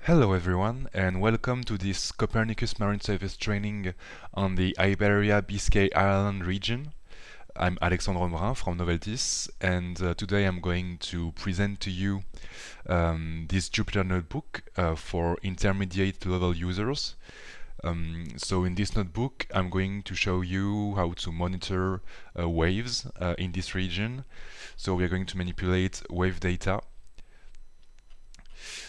Hello everyone, and welcome to this Copernicus Marine Service training on the Iberia-Biscay-Ireland region. I'm Alexandre Brun from Noveltis, and today I'm going to present to you this Jupyter Notebook for intermediate level users. So in this notebook, I'm going to show you how to monitor waves in this region. So we are going to manipulate wave data.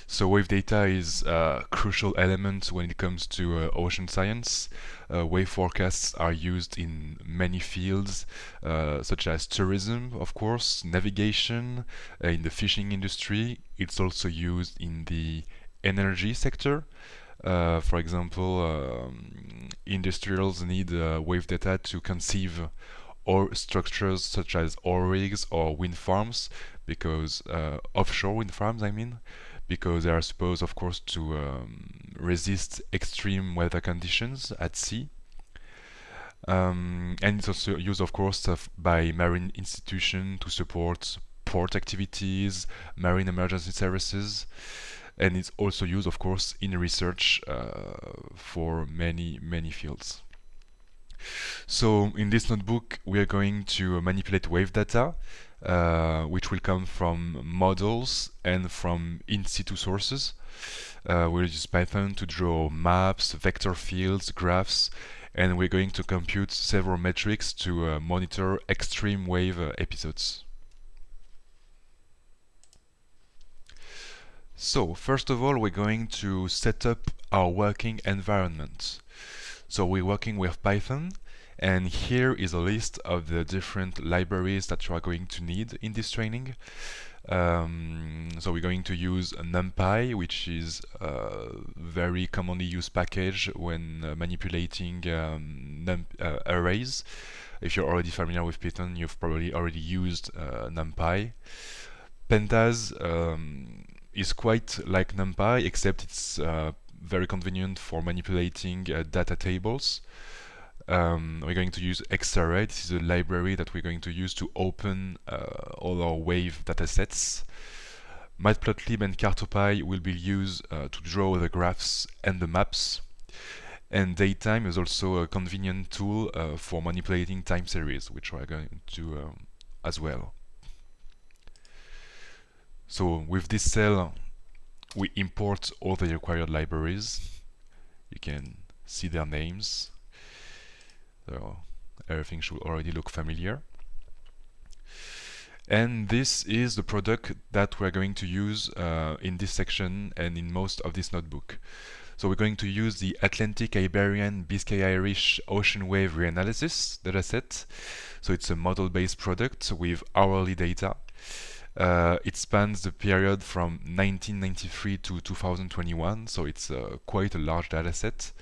So wave data is a crucial element when it comes to ocean science. Wave forecasts are used in many fields, such as tourism, of course, navigation, in the fishing industry. It's also used in the energy sector. For example, industrials need wave data to conceive or structures such as oil rigs or wind farms, because offshore wind farms, I mean, because they are supposed, of course, to resist extreme weather conditions at sea. And it's also used, of course, by marine institutions to support port activities, marine emergency services, and it's also used, of course, in research for many fields. So in this notebook, we are going to manipulate wave data, which will come from models and from in situ sources. We'll use Python to draw maps, vector fields, graphs, and we're going to compute several metrics to monitor extreme wave episodes. So first of all, we're going to set up our working environment. So we're working with Python, and here is a list of the different libraries that you are going to need in this training. So we're going to use NumPy, which is a very commonly used package when manipulating arrays. If you're already familiar with Python, you've probably already used NumPy. Pandas is quite like NumPy, except it's very convenient for manipulating data tables. We're going to use XArray. This is a library that we're going to use to open all our wave datasets. Matplotlib and Cartopy will be used to draw the graphs and the maps. And Datetime is also a convenient tool for manipulating time series, which we're going to do as well. So with this cell, we import all the required libraries. You can see their names. So everything should already look familiar. And this is the product that we're going to use in this section and in most of this notebook. So we're going to use the Atlantic Iberian Biscay-Irish Ocean Wave Reanalysis dataset. So it's a model-based product with hourly data. It spans the period from 1993 to 2021, so it's quite a large dataset.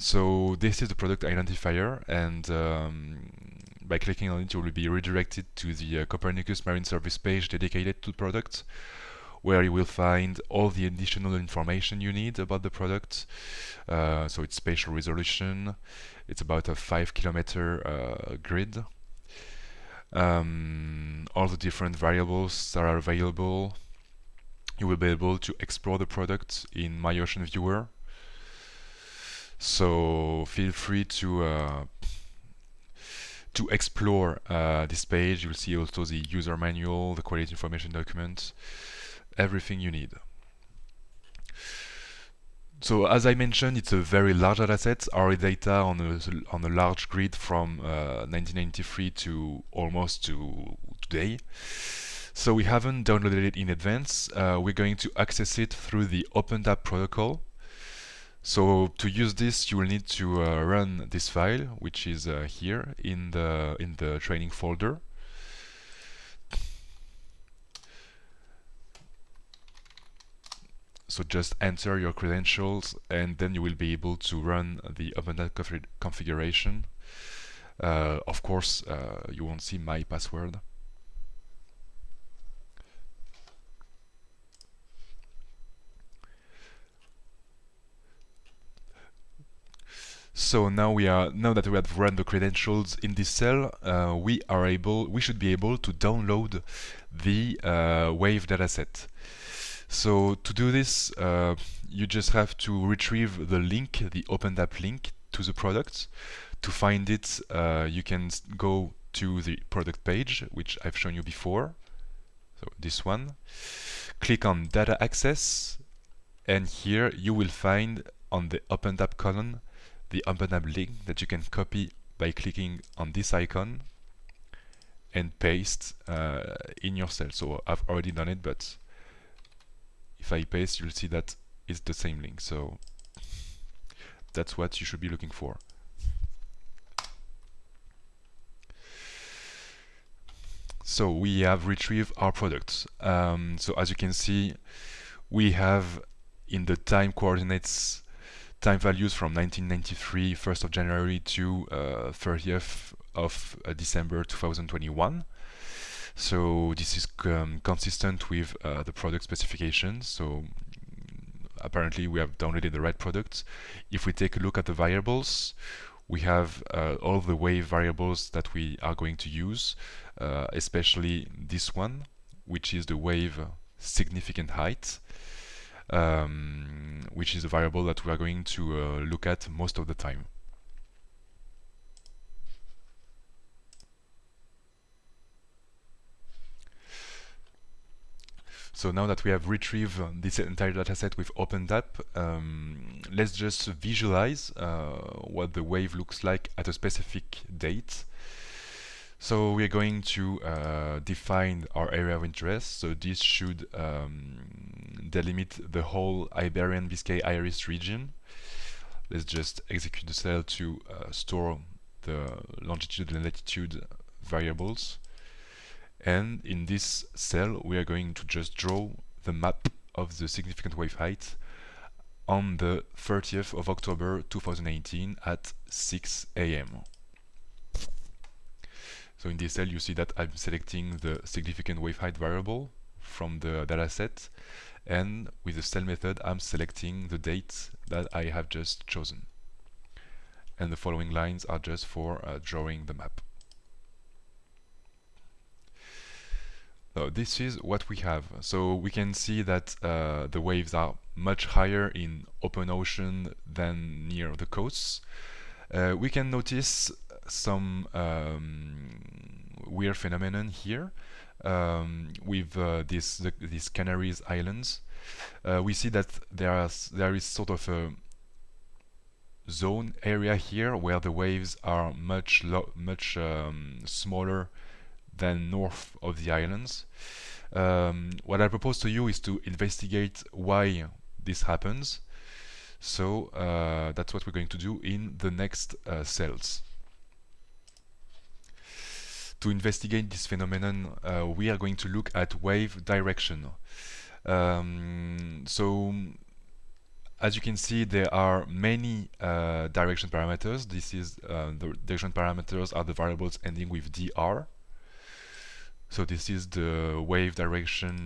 So this is the product identifier, and by clicking on it, you will be redirected to the Copernicus Marine Service page dedicated to the product, where you will find all the additional information you need about the product. So it's spatial resolution. It's about a 5-kilometer grid. All the different variables that are available. You will be able to explore the product in My Ocean Viewer. So feel free to explore this page. You'll see also the user manual, the quality information document, everything you need. So as I mentioned, it's a very large dataset. Our data on a large grid from 1993 to almost to today. So we haven't downloaded it in advance. We're going to access it through the OpenTab protocol. So to use this, you will need to run this file, which is here in the training folder. So just enter your credentials, and then you will be able to run the OpenTab configuration. Of course, you won't see my password. So now that we have run the credentials in this cell, we should be able to download the wave dataset. So to do this, you just have to retrieve the link, the OpenDAP link to the product. To find it, you can go to the product page, which I've shown you before. So this one. Click on Data Access, and here you will find on the OpenDAP column the OpenDAP link that you can copy by clicking on this icon and paste in your cell. So I've already done it, but if I paste, you'll see that it's the same link. So that's what you should be looking for. So we have retrieved our products. So as you can see, we have in the time coordinates time values from 1993, 1st of January to 30th of December 2021. So this is consistent with the product specifications. So apparently we have downloaded the right product. If we take a look at the variables, we have all the wave variables that we are going to use, especially this one, which is the wave significant height, which is a variable that we are going to look at most of the time. So now that we have retrieved this entire dataset with OpenDAP, let's just visualize what the wave looks like at a specific date. So we're going to define our area of interest. So this should delimit the whole Iberian-Biscay-Ireland region. Let's just execute the cell to store the longitude and latitude variables. And in this cell, we are going to just draw the map of the significant wave height on the 30th of October 2018 at 6 a.m. So in this cell, you see that I'm selecting the significant wave height variable from the dataset, and with the cell method, I'm selecting the date that I have just chosen. And the following lines are just for drawing the map. So this is what we have. So we can see that the waves are much higher in open ocean than near the coasts. We can notice some weird phenomenon here with these Canaries Islands. We see that there is sort of a zone area here where the waves are much smaller than north of the islands. What I propose to you is to investigate why this happens. So that's what we're going to do in the next cells. To investigate this phenomenon, we are going to look at wave direction. So as you can see, there are many direction parameters. This is the direction parameters are the variables ending with dr. So this is the wave direction,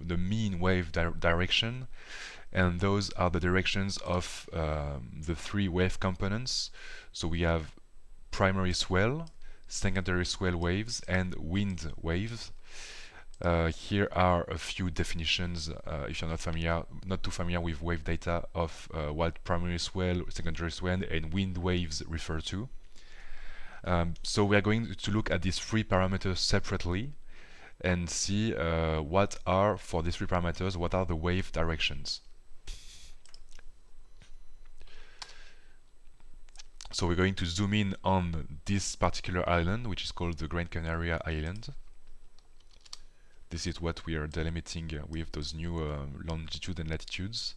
the mean wave direction, and those are the directions of the three wave components. So we have primary swell, secondary swell waves, and wind waves. Here are a few definitions if you're not too familiar with wave data of what primary swell, secondary swell, and wind waves refer to. So we are going to look at these three parameters separately and see what are, for these three parameters, what are the wave directions. So we're going to zoom in on this particular island, which is called the Gran Canaria Island. This is what we are delimiting with those new longitude and latitudes.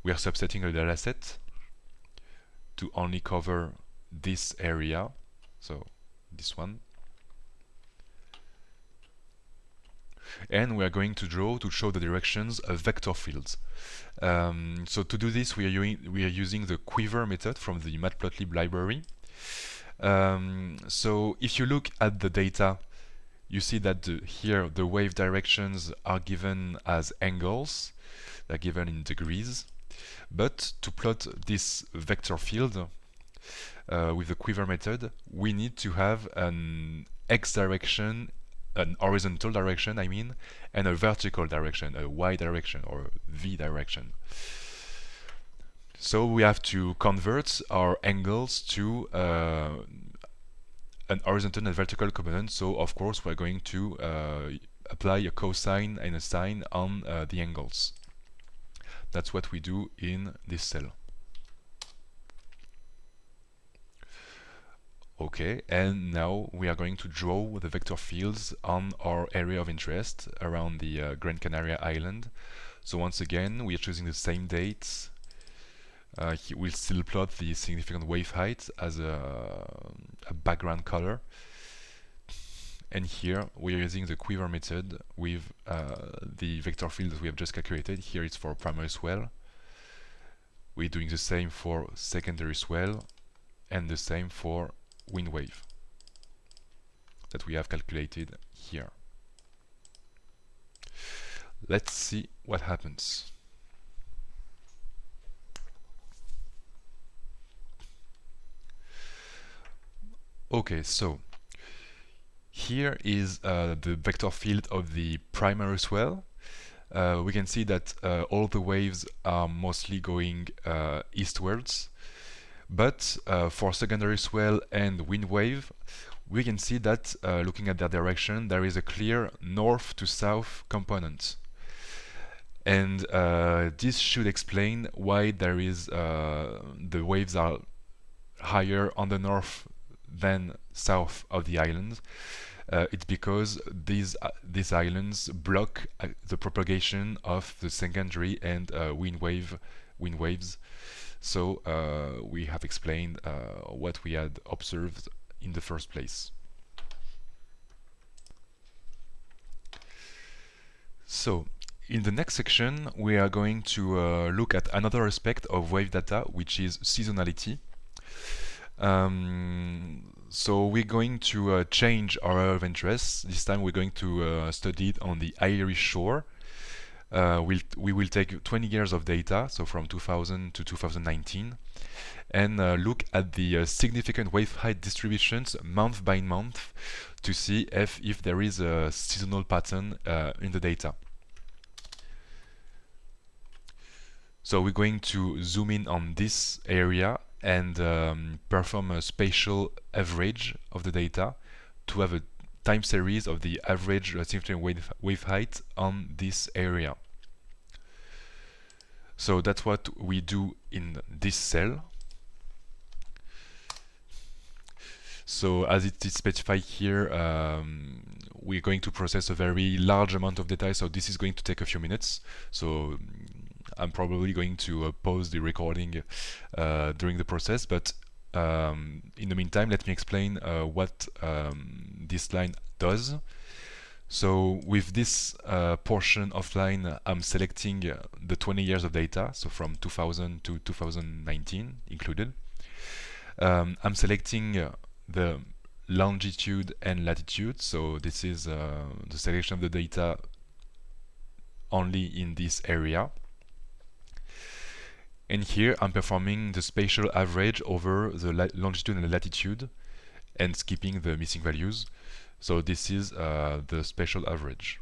We are subsetting a dataset to only cover this area, so this one. And we are going to draw to show the directions of vector fields. So to do this, we are using the quiver method from the matplotlib library. So if you look at the data, you see that here the wave directions are given as angles. They're given in degrees. But to plot this vector field with the quiver method, we need to have an x direction an horizontal direction, I mean, and a vertical direction, a Y direction or V direction. So we have to convert our angles to an horizontal and vertical component. So of course we're going to apply a cosine and a sine on the angles. That's what we do in this cell. Okay, and now we are going to draw the vector fields on our area of interest around the Gran Canaria island. So once again, we are choosing the same dates. We'll still plot the significant wave height as a background color. And here we are using the quiver method with the vector field that we have just calculated. Here it's for primary swell. We're doing the same for secondary swell and the same for wind wave that we have calculated here. Let's see what happens. Okay, so here is the vector field of the primary swell. We can see that all the waves are mostly going eastwards, but for secondary swell and wind wave, we can see that looking at their direction, there is a clear north to south component. And this should explain why there is the waves are higher on the north than south of the island. It's because these islands block the propagation of the secondary and wind waves. So we have explained what we had observed in the first place. So in the next section, we are going to look at another aspect of wave data, which is seasonality. So we're going to change our area of interest. This time we're going to study it on the Irish shore. We will take 20 years of data, so from 2000 to 2019, and look at the significant wave height distributions month by month to see if there is a seasonal pattern in the data. So we're going to zoom in on this area and perform a spatial average of the data to have a time series of the average significant wave height on this area. So that's what we do in this cell. So as it is specified here, we're going to process a very large amount of data, so this is going to take a few minutes. So I'm probably going to pause the recording during the process, but in the meantime, let me explain what this line does. So with this portion of line, I'm selecting the 20 years of data, so from 2000 to 2019 included. I'm selecting the longitude and latitude, so this is the selection of the data only in this area. And here I'm performing the spatial average over the longitude and the latitude and skipping the missing values. So this is the spatial average.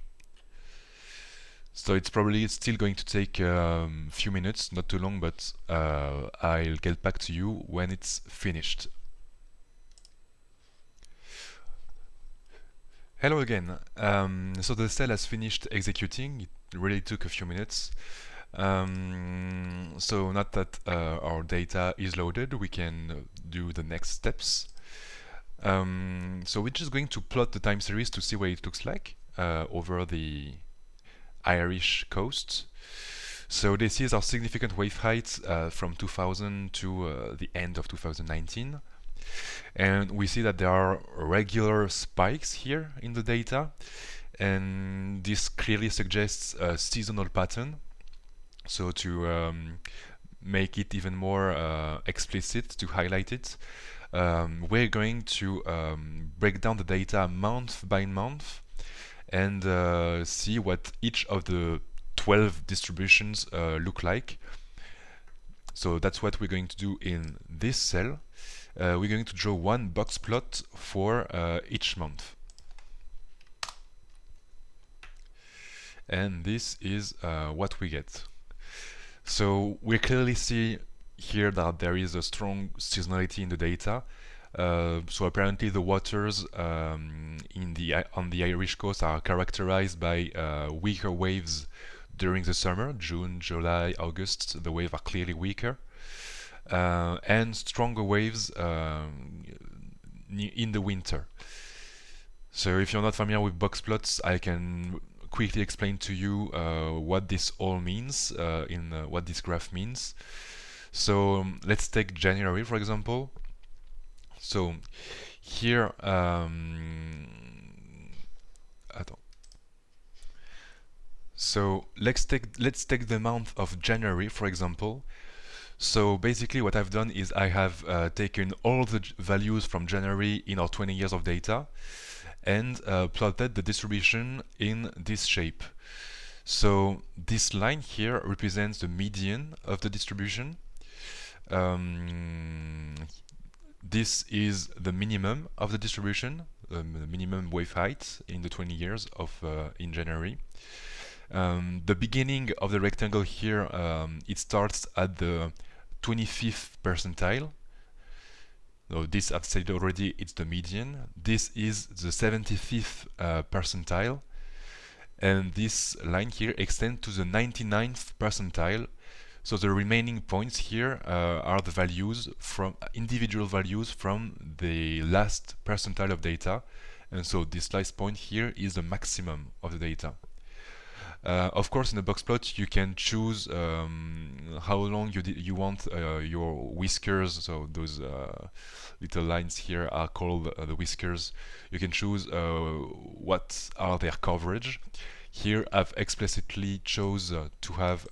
So it's probably still going to take a few minutes, not too long, but I'll get back to you when it's finished. Hello again. So the cell has finished executing. It really took a few minutes. So not that our data is loaded, we can do the next steps. So we're just going to plot the time series to see what it looks like over the Irish coast. So this is our significant wave height from 2000 to the end of 2019. And we see that there are regular spikes here in the data, and this clearly suggests a seasonal pattern. So to make it even more explicit, to highlight it, we're going to break down the data month by month and see what each of the 12 distributions look like. So that's what we're going to do in this cell. We're going to draw one box plot for each month. and this is what we get. So we clearly see here that there is a strong seasonality in the data. So apparently the waters on the Irish coast are characterized by weaker waves during the summer, June, July, August. The waves are clearly weaker, and stronger waves in the winter. So if you're not familiar with box plots, I can quickly explain to you what this all means, what this graph means. So let's take January, for example. So here, so let's take the month of January, for example. So basically what I've done is I have taken all the values from January in our 20 years of data and plotted the distribution in this shape. So this line here represents the median of the distribution. This is the minimum of the distribution, the minimum wave height in the 20 years of in January. The beginning of the rectangle here, it starts at the 25th percentile. So this, I've said already, it's the median. This is the 75th percentile. And this line here extends to the 99th percentile. So the remaining points here are the values from individual values from the last percentile of data. And so this last point here is the maximum of the data. Of course, in the box plot, you can choose how long you want your whiskers. So those little lines here are called the whiskers. You can choose what are their coverage. Here, I've explicitly chose to have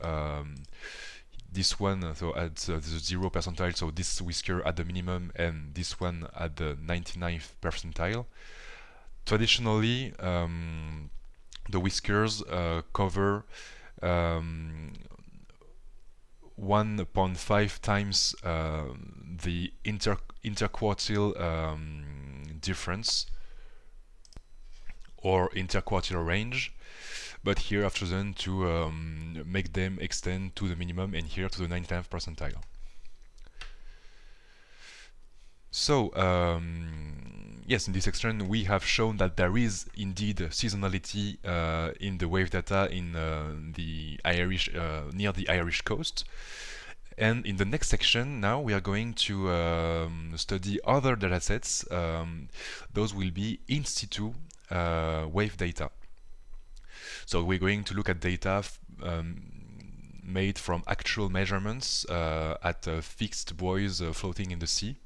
this one, so at the 0 percentile, so this whisker at the minimum, and this one at the 99th percentile. Traditionally, the whiskers cover 1.5 times the interquartile difference or interquartile range, but here I've chosen to make them extend to the minimum and here to the 99th percentile. So yes, in this section we have shown that there is indeed seasonality in the wave data in the Irish near the Irish coast. And in the next section, now we are going to study other datasets. Those will be in situ wave data. So we're going to look at data made from actual measurements at fixed buoys floating in the sea.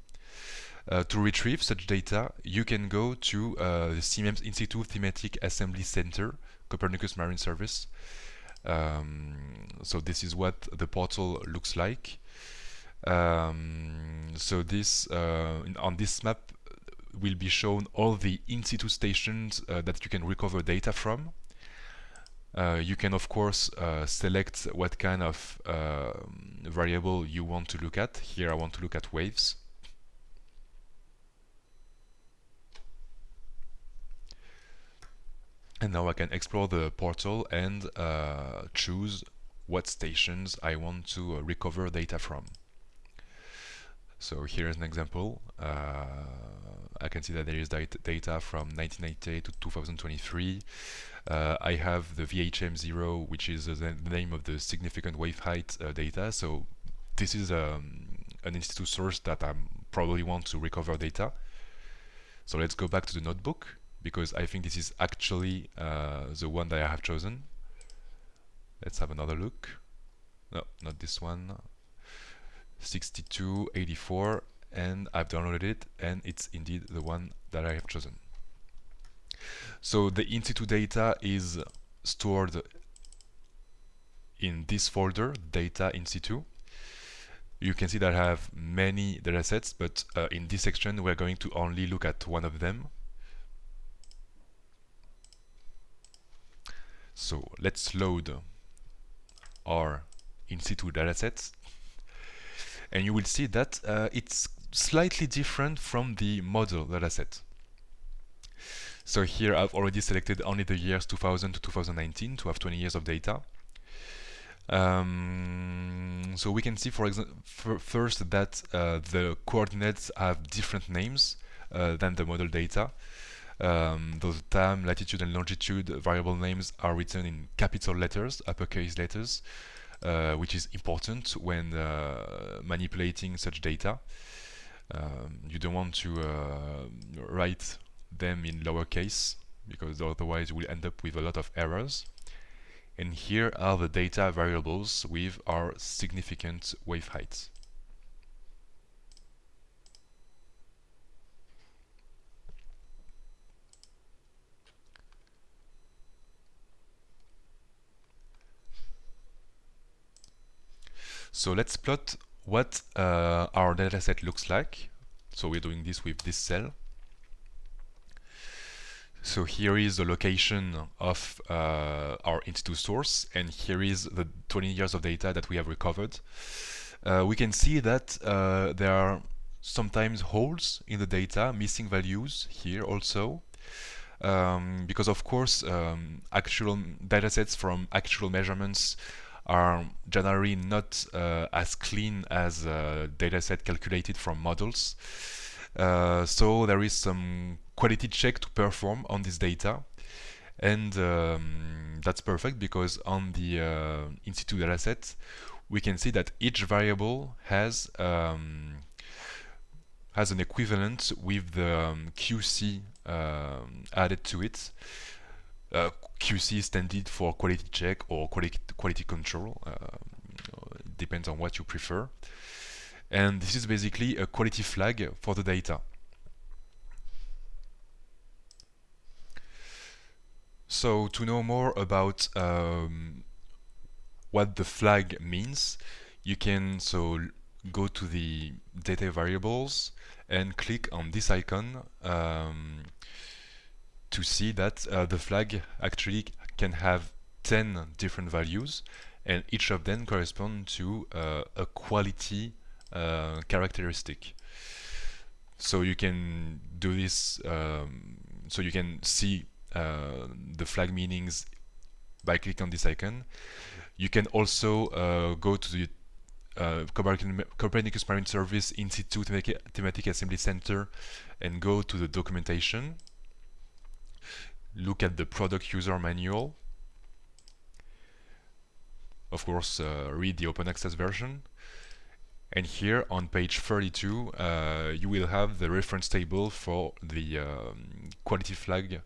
To retrieve such data, you can go to the CMEMS In Situ Thematic Assembly Center, Copernicus Marine Service. So this is what the portal looks like. So this on this map will be shown all the in situ stations that you can recover data from. You can of course select what kind of variable you want to look at. Here I want to look at waves. And now I can explore the portal and choose what stations I want to recover data from. So here is an example. I can see that there is data from 1998 to 2023. I have the VHM0, which is the name of the significant wave height data. So this is an in-situ source that I probably want to recover data. So let's go back to the notebook, because I think this is actually the one that I have chosen. Let's have another look. No, not this one. 6284, and I've downloaded it, and it's indeed the one that I have chosen. So the in situ data is stored in this folder, data in situ. You can see that I have many datasets, but in this section we're going to only look at one of them. So let's load our in situ datasets, and you will see that it's slightly different from the model dataset. So here I've already selected only the years 2000 to 2019 to have 20 years of data. So we can see, for example, first that the coordinates have different names than the model data. Those time, latitude, and longitude variable names are written in capital letters, uppercase letters, which is important when manipulating such data. You don't want to write them in lowercase because otherwise you will end up with a lot of errors. And here are the data variables with our significant wave heights. So let's plot what our dataset looks like. So we're doing this with this cell. So here is the location of our in-situ source, and here is the 20 years of data that we have recovered. We can see that there are sometimes holes in the data, missing values here also. Because of course actual datasets from actual measurements are generally not as clean as dataset calculated from models. So there is some quality check to perform on this data, and that's perfect because on the in-situ dataset we can see that each variable has an equivalent with the QC added to it. QC standard for quality check or quality control. It depends on what you prefer. And this is basically a quality flag for the data. So to know more about what the flag means, you can go to the data variables and click on this icon to see that the flag actually can have 10 different values, and each of them correspond to a quality characteristic. So you can do this, so you can see the flag meanings by clicking on this icon. You can also go to the Copernicus Marine Service in-situ thematic assembly center and go to the documentation. Look at the product user manual. Of course, read the open access version. And here on page 32, you will have the reference table for the quality flag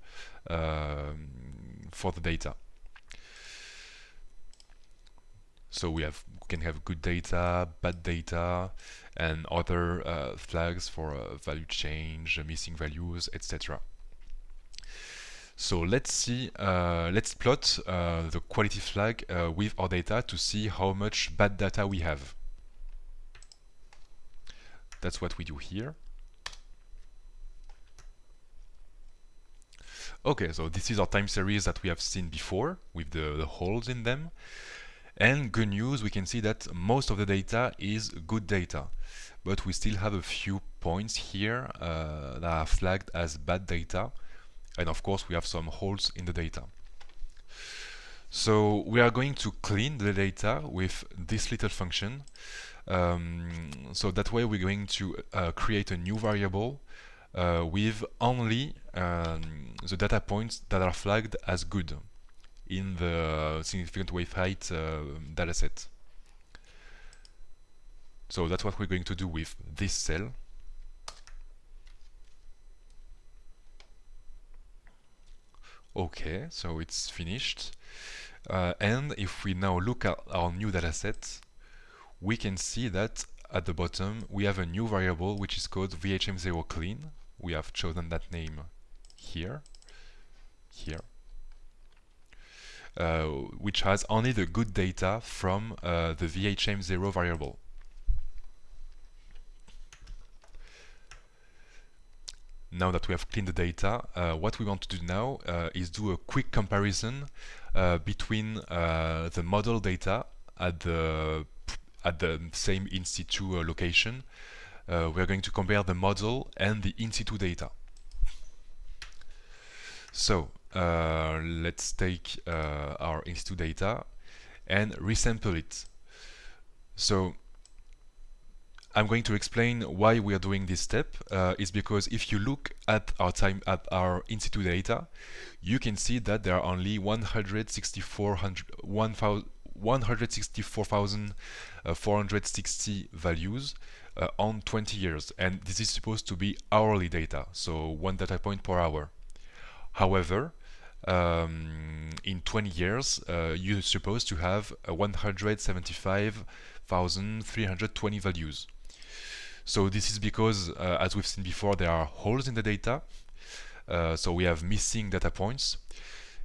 for the data. So we can have good data, bad data, and other flags for value change, missing values, etc. So let's plot the quality flag with our data to see how much bad data we have. That's what we do here. Okay, so this is our time series that we have seen before with the holes in them. And good news, we can see that most of the data is good data, but we still have a few points here that are flagged as bad data, and of course we have some holes in the data. So we are going to clean the data with this little function. So that way we're going to create a new variable with only the data points that are flagged as good in the significant wave height dataset. So that's what we're going to do with this cell. Okay, so it's finished. And if we now look at our new dataset, we can see that at the bottom we have a new variable which is called VHM0 clean. We have chosen that name here, which has only the good data from the VHM0 variable. Now that we have cleaned the data, what we want to do now is do a quick comparison between the model data at the same in-situ location. We're going to compare the model and the in-situ data. So let's take our in-situ data and resample it. So I'm going to explain why we are doing this step. Is because if you look at our in-situ data, you can see that there are only 164,460 values on 20 years, and this is supposed to be hourly data, so one data point per hour. However, in 20 years, you're supposed to have 175,320 values. So this is because, as we've seen before, there are holes in the data. So we have missing data points.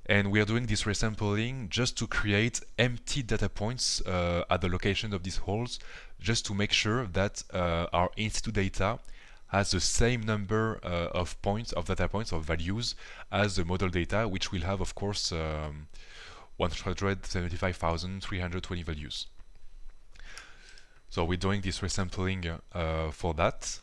And we are doing this resampling just to create empty data points at the location of these holes, just to make sure that our in-situ data has the same number of points, of data points, of values, as the model data, which will have, of course, 175,320 values. So we're doing this resampling for that.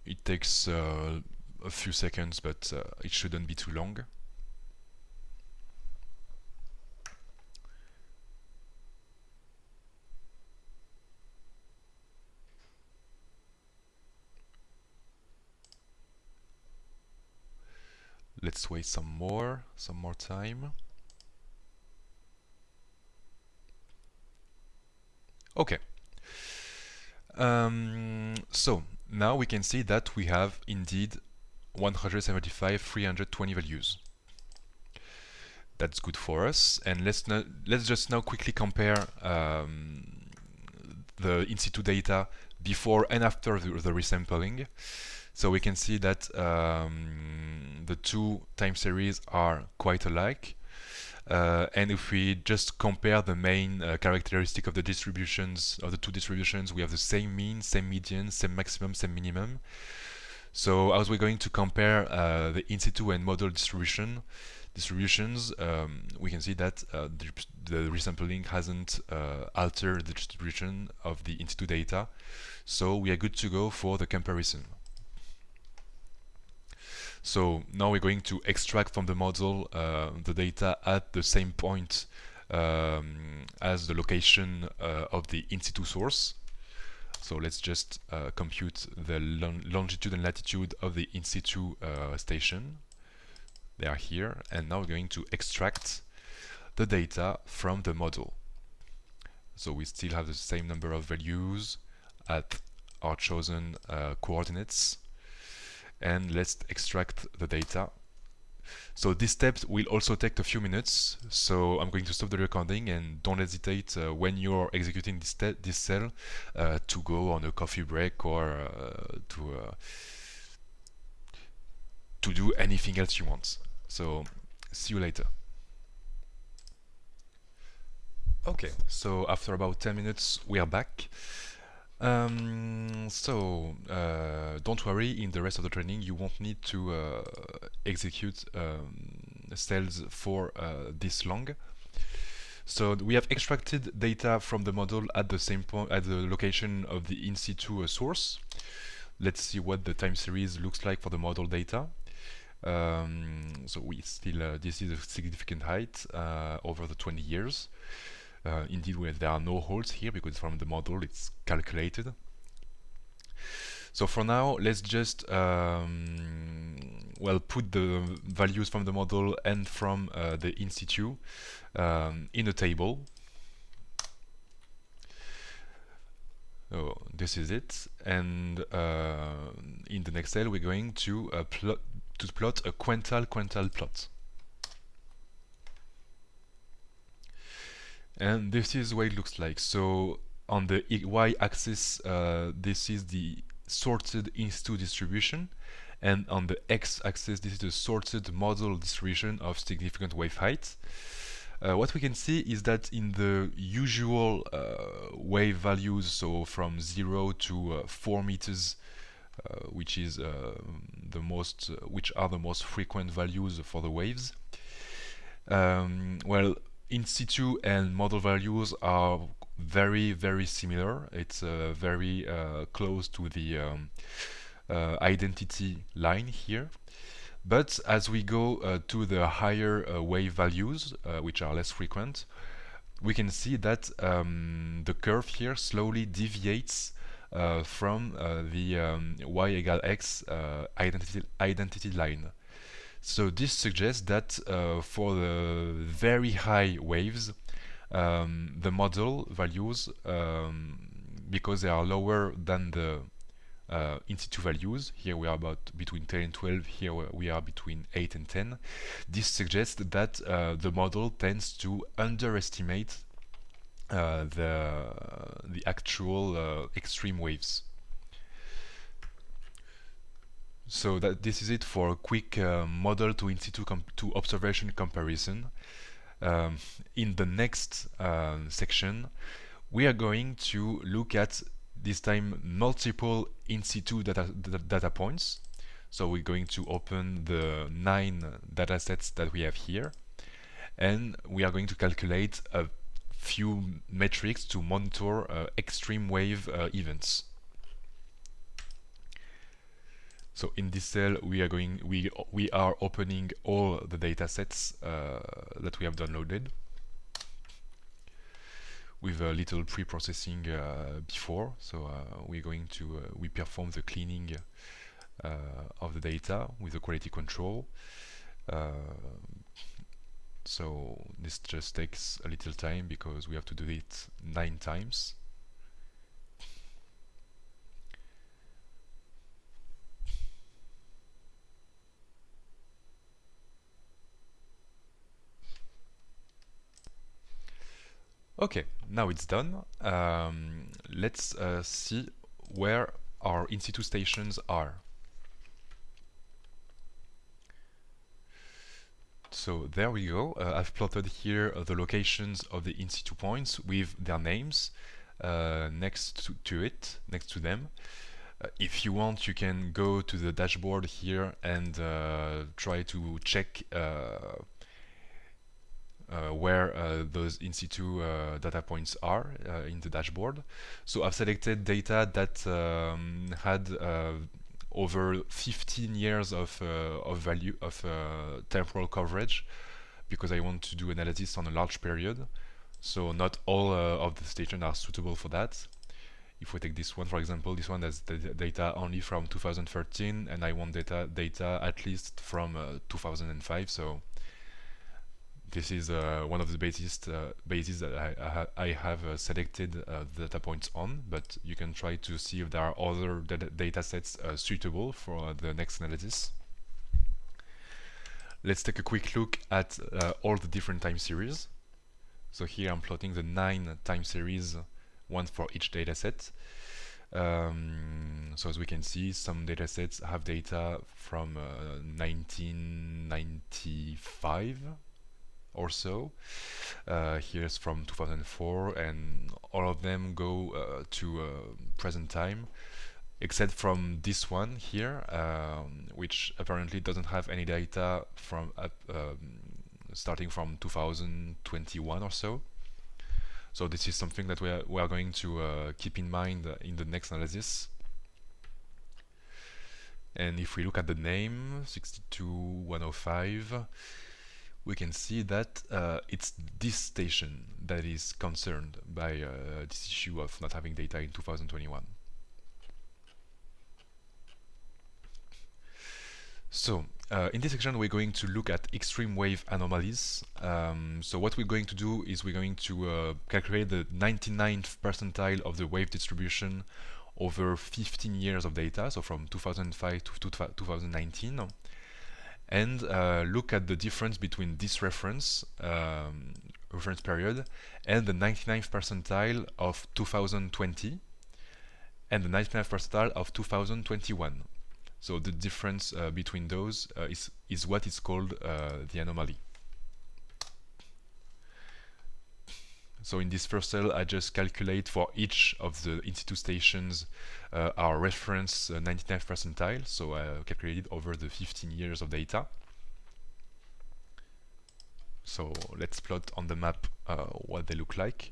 It takes a few seconds, but it shouldn't be too long. Let's wait some more time. Okay. So now we can see that we have indeed 175,320 values. That's good for us. And let's just now quickly compare the in-situ data before and after the resampling. So we can see that the two time series are quite alike. And if we just compare the main characteristic of the distributions, of the two distributions, we have the same mean, same median, same maximum, same minimum. So as we're going to compare the in-situ and model distributions, we can see that the resampling hasn't altered the distribution of the in-situ data. So we are good to go for the comparison. So now we're going to extract from the model the data at the same point as the location of the in-situ source. So let's just compute the longitude and latitude of the in-situ station. They are here, and now we're going to extract the data from the model. So we still have the same number of values at our chosen coordinates. And let's extract the data. So this step will also take a few minutes, so I'm going to stop the recording, and don't hesitate when you're executing this cell to go on a coffee break or to do anything else you want. So see you later. Okay, so after about 10 minutes we are back. Don't worry, in the rest of the training you won't need to execute cells for this long. So we have extracted data from the model at the same point, at the location of the in-situ source. Let's see what the time series looks like for the model data. So we still, this is a significant height over the 20 years. Indeed, there are no holes here because from the model it's calculated. So for now, let's just put the values from the model and from the in-situ in a table. So this is it, and in the next cell we're going to plot a quantile plot. And this is what it looks like. So on the y-axis, this is the sorted in-situ distribution, and on the x-axis, this is the sorted model distribution of significant wave height. What we can see is that in the usual wave values, so from 0 to 4 meters, which are the most frequent values for the waves. In situ and model values are very similar. It's very close to the identity line here. But as we go to the higher wave values, which are less frequent, we can see that the curve here slowly deviates from the y equal x identity line. So this suggests that for the very high waves, the model values, because they are lower than the in situ values, here we are about between 10 and 12, here we are between 8 and 10. This suggests that the model tends to underestimate the actual extreme waves. So that this is it for a quick model to in situ to observation comparison. In the next section, we are going to look at this time multiple in situ data points. So we're going to open the 9 data sets that we have here, and we are going to calculate a few metrics to monitor extreme wave events. So in this cell, we are opening all the data sets that we have downloaded, with a little pre-processing before. So we're going to we perform the cleaning of the data with the quality control. So this just takes a little time because we have to do it 9 times. Okay, now it's done. Let's see where our in situ stations are. So there we go. I've plotted here the locations of the in situ points with their names next to them. If you want, you can go to the dashboard here and try to check where those in situ data points are in the dashboard. So I've selected data that had over 15 years of value of temporal coverage, because I want to do analysis on a large period. So not all of the stations are suitable for that. If we take this one, for example, this one has the data only from 2013, and I want data at least from 2005. So this is one of the bases that I have selected the data points on, but you can try to see if there are other data sets suitable for the next analysis. Let's take a quick look at all the different time series. So here I'm plotting the 9 time series, one for each data set. So as we can see, some data sets have data from 1995 or so. Here's from 2004, and all of them go to present time, except from this one here, which apparently doesn't have any data from starting from 2021 or so. So this is something that we are going to keep in mind in the next analysis. And if we look at the name 62105, we can see that it's this station that is concerned by this issue of not having data in 2021. So in this section, we're going to look at extreme wave anomalies. So what we're going to do is we're going to calculate the 99th percentile of the wave distribution over 15 years of data, so from 2005 to 2019, and look at the difference between this reference period and the 99th percentile of 2020 and the 99th percentile of 2021. So the difference between those is what is called the anomaly. So in this first cell, I just calculate for each of the in situ stations our reference 99th percentile. So I calculated over the 15 years of data. So let's plot on the map what they look like.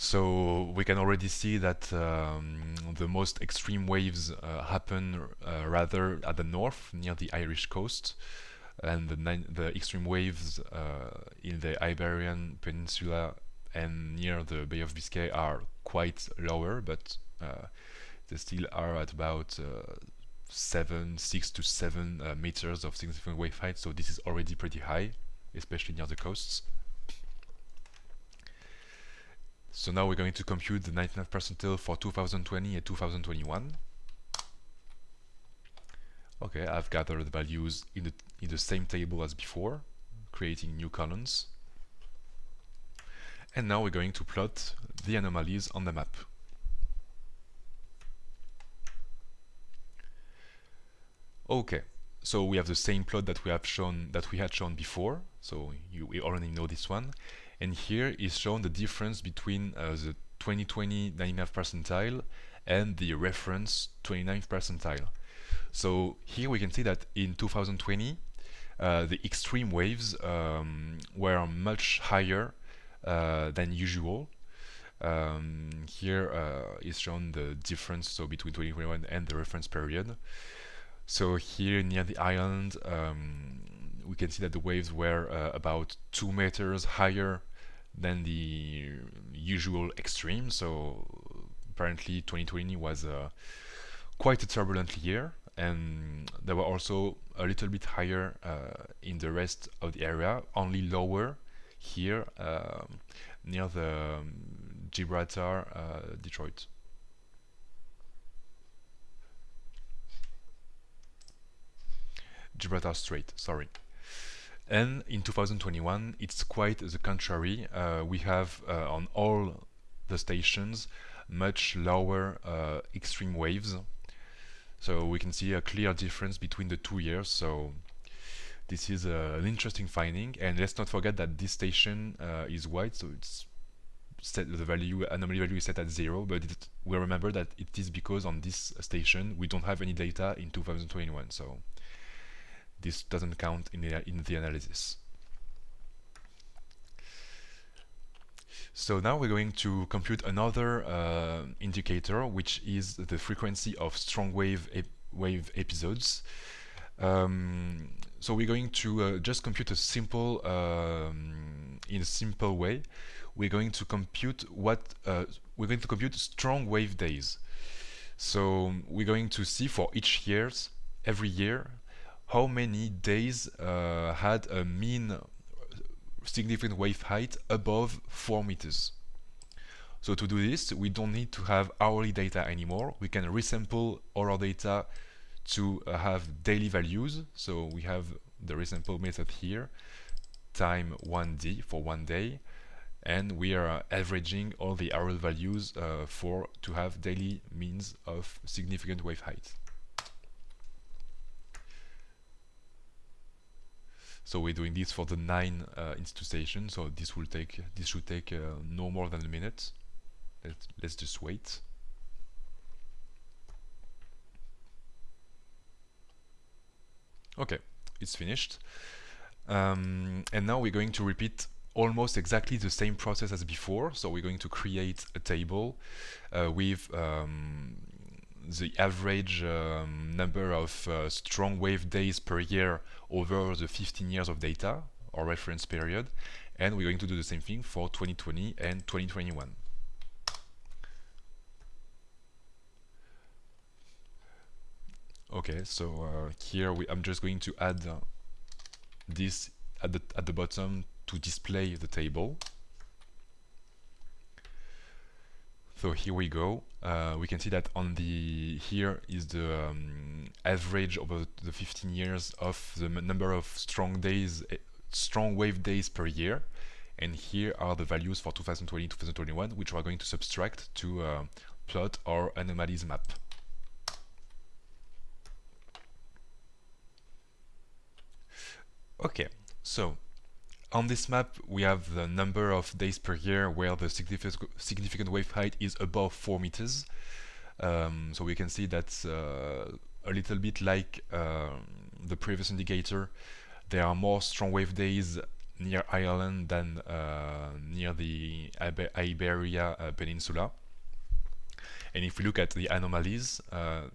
So we can already see that the most extreme waves happen rather at the north, near the Irish coast, and the extreme waves in the Iberian Peninsula and near the Bay of Biscay are quite lower, but they still are at about 6 to 7 meters of significant wave height, so this is already pretty high, especially near the coasts. So now we're going to compute the 99th percentile for 2020 and 2021. Okay, I've gathered the values in the same table as before, creating new columns. And now we're going to plot the anomalies on the map. Okay, so we have the same plot that we had shown before. So we already know this one. And here is shown the difference between the 2020 99th percentile and the reference 29th percentile. So here we can see that in 2020, the extreme waves were much higher than usual. Here is shown the difference between 2021 and the reference period. So here near the island, we can see that the waves were about 2 meters higher than the usual extreme. So apparently 2020 was quite a turbulent year, and they were also a little bit higher in the rest of the area, only lower here near the Gibraltar, Detroit. Gibraltar Strait, sorry. And in 2021, it's quite the contrary. We have on all the stations much lower extreme waves. So we can see a clear difference between the 2 years. So this is an interesting finding. And let's not forget that this station is white, so it's set, the anomaly value is set at 0. But we remember that it is because on this station we don't have any data in 2021. So this doesn't count in the analysis. So now we're going to compute another indicator, which is the frequency of strong wave episodes. So we're going to just compute a simple, in a simple way. We're going to compute strong wave days. So we're going to see for every year, how many days had a mean significant wave height above 4 meters. So to do this, we don't need to have hourly data anymore. We can resample all our data to have daily values. So we have the resample method here, time 1D for 1 day, and we are averaging all the hourly values to have daily means of significant wave height. So we're doing this for the 9 institute stations. So this should take no more than a minute. Let's just wait. Okay, it's finished. And now we're going to repeat almost exactly the same process as before. So we're going to create a table with the average number of strong wave days per year over the 15 years of data, or reference period, and we're going to do the same thing for 2020 and 2021. Okay, so here I'm just going to add this at the bottom to display the table. So here we go. We can see that here is the average over the 15 years of the number of strong wave days per year, and here are the values for 2020, 2021, which we are going to subtract to plot our anomalies map. Okay, so on this map, we have the number of days per year where the significant wave height is above 4 meters. So we can see that's a little bit like the previous indicator. There are more strong wave days near Ireland than near the Iberia Peninsula. And if we look at the anomalies,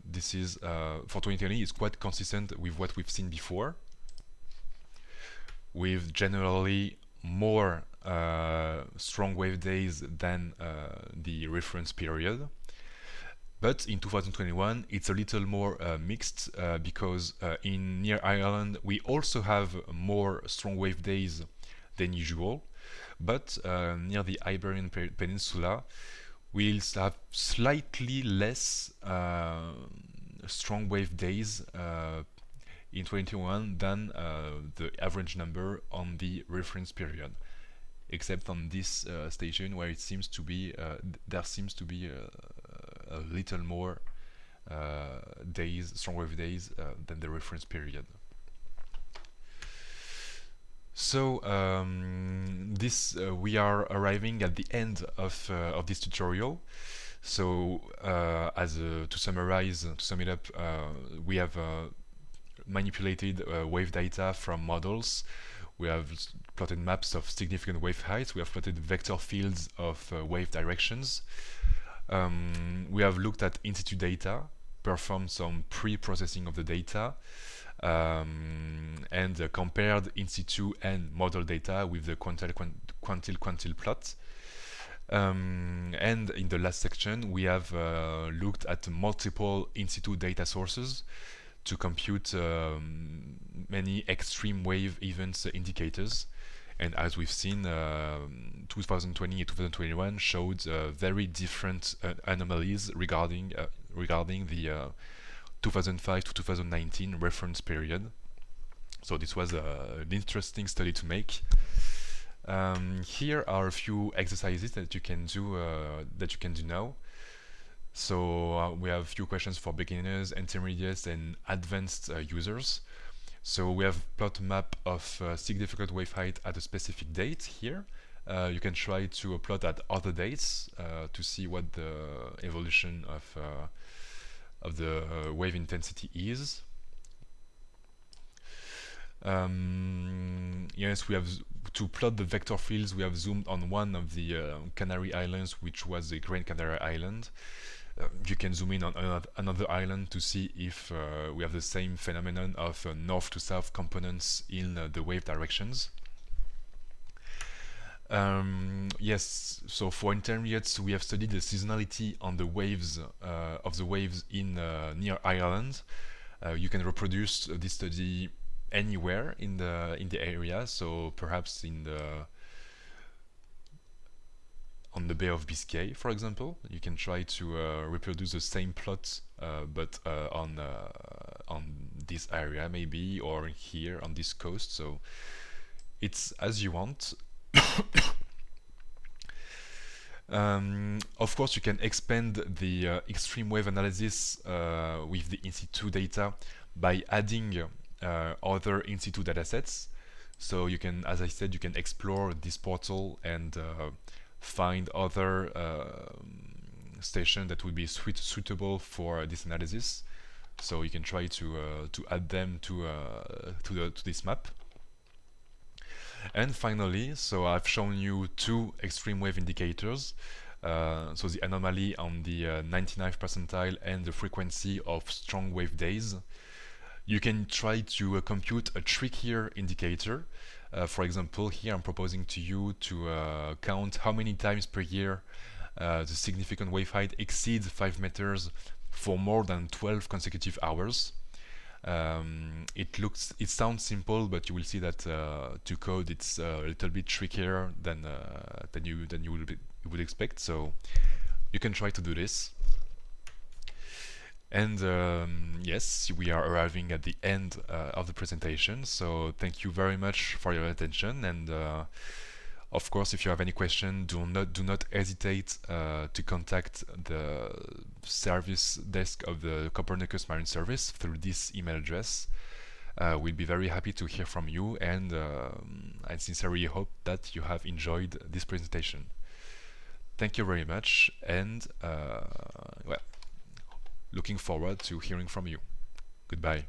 this is for 2020 is quite consistent with what we've seen before, with generally more strong wave days than the reference period. But in 2021, it's a little more mixed because in near Ireland, we also have more strong wave days than usual. But near the Iberian Peninsula, we'll have slightly less strong wave days in 2021 than the average number on the reference period, except on this station where it seems to be there seems to be a little more strong wave days than the reference period. So we are arriving at the end of this tutorial. So to sum it up, we have manipulated wave data from models. We have plotted maps of significant wave heights. We have plotted vector fields of wave directions. We have looked at in-situ data, performed some pre-processing of the data, and compared in-situ and model data with the quantile plot. And in the last section, we have looked at multiple in-situ data sources to compute many extreme wave events indicators. And as we've seen, 2020 and 2021 showed very different anomalies regarding the 2005 to 2019 reference period. So this was an interesting study to make. Here are a few exercises that you can do now. So we have a few questions for beginners, intermediates, and advanced users. So we have plot map of significant wave height at a specific date here. You can try to plot at other dates to see what the evolution of the wave intensity is. Yes, we have to plot the vector fields. We have zoomed on one of the Canary Islands, which was the Grand Canary Island. You can zoom in on another island to see if we have the same phenomenon of north to south components in the wave directions. Yes, so for intermediates, we have studied the seasonality on the waves of the waves in near Ireland. You can reproduce this study anywhere in the area. So perhaps on the Bay of Biscay, for example, you can try to reproduce the same plot, but on this area maybe, or here on this coast. So it's as you want. Of course, you can expand the extreme wave analysis with the in-situ data by adding other in-situ datasets. So you can, as I said, you can explore this portal and find other stations that would be suitable for this analysis. So you can try to add them to this map. And finally, so I've shown you two extreme wave indicators. So the anomaly on the 99th percentile and the frequency of strong wave days. You can try to compute a trickier indicator. For example, here I'm proposing to you to count how many times per year the significant wave height exceeds 5 meters for more than 12 consecutive hours. It sounds simple, but you will see that to code it's a little bit trickier than you would expect. So you can try to do this. And yes, we are arriving at the end of the presentation. So thank you very much for your attention. And of course, if you have any question, do not hesitate to contact the service desk of the Copernicus Marine Service through this email address. We'll be very happy to hear from you, and I sincerely hope that you have enjoyed this presentation. Thank you very much, and well, looking forward to hearing from you. Goodbye.